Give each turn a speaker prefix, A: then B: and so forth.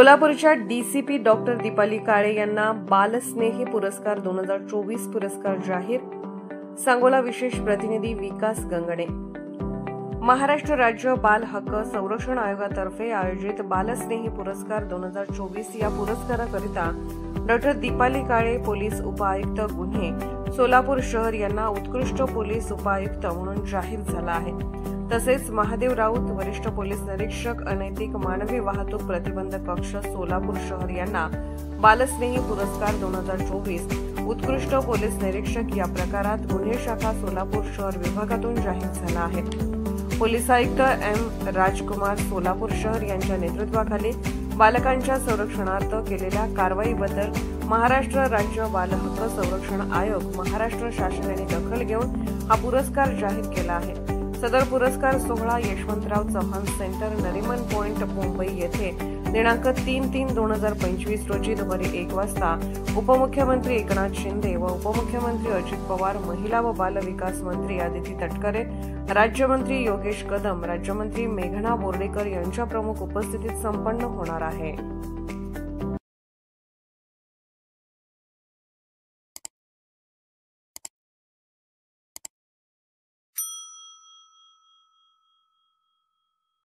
A: सोलापूरच्या DCP doctor Deepali काळे यांना बालस्नेही पुरस्कार 2024 पुरस्कार जाहीर. सांगोला विशेष प्रतिनिधी विकास गंगणे. महाराष्ट्र राज्य बाल हक्क संरक्षण आयोगातर्फे आयोजित बालस्नेही पुरस्कार 2024 या पुरस्काराकरिता डॉक्टर दीपाली काळे पोलीस उपायुक्त गुन्हे सोलापूर शहर यांना उत्कृष्ट पोलीस उपायुक्त म्हणून जाहीर झाला आहे. तसेच महादेव राऊत वरिष्ठ पोलीस निरीक्षक अनैतिक मानवी वाहतूक प्रतिबंधक कक्ष सोलापूर शहर यांना बालस्नेही पुरस्कार 2024 उत्कृष्ट पोलीस निरीक्षक या प्रकारात गुन्हे शाखा सोलापूर शहर विभागातून जाहीर झाला आहे. पोलीस आयुक्त एम राजकुमार सोलापूर शहर यांच्या नेतृत्वाखाली बालकांच्या संरक्षणार्थ केलेल्या कारवाईबद्दल महाराष्ट्र राज्य बाल हक्क संरक्षण आयोग महाराष्ट्र शासनाने दखल घेऊन हा पुरस्कार जाहीर केला आहे. सदर पुरस्कार सोहळा यशवंतराव चव्हाण सेंटर नरिमन पॉइंट मुंबई येथे दिनांक 3/3/2025 रोजी दुपारी 1 वाजता उपमुख्यमंत्री एकनाथ शिंदे व उपमुख्यमंत्री अजित पवार, महिला व बाल विकास मंत्री आदिती तटकरे, राज्यमंत्री योगेश कदम, राज्यमंत्री मेघना बोर्डीकर यांच्या प्रमुख उपस्थितीत संपन्न होणार आहे.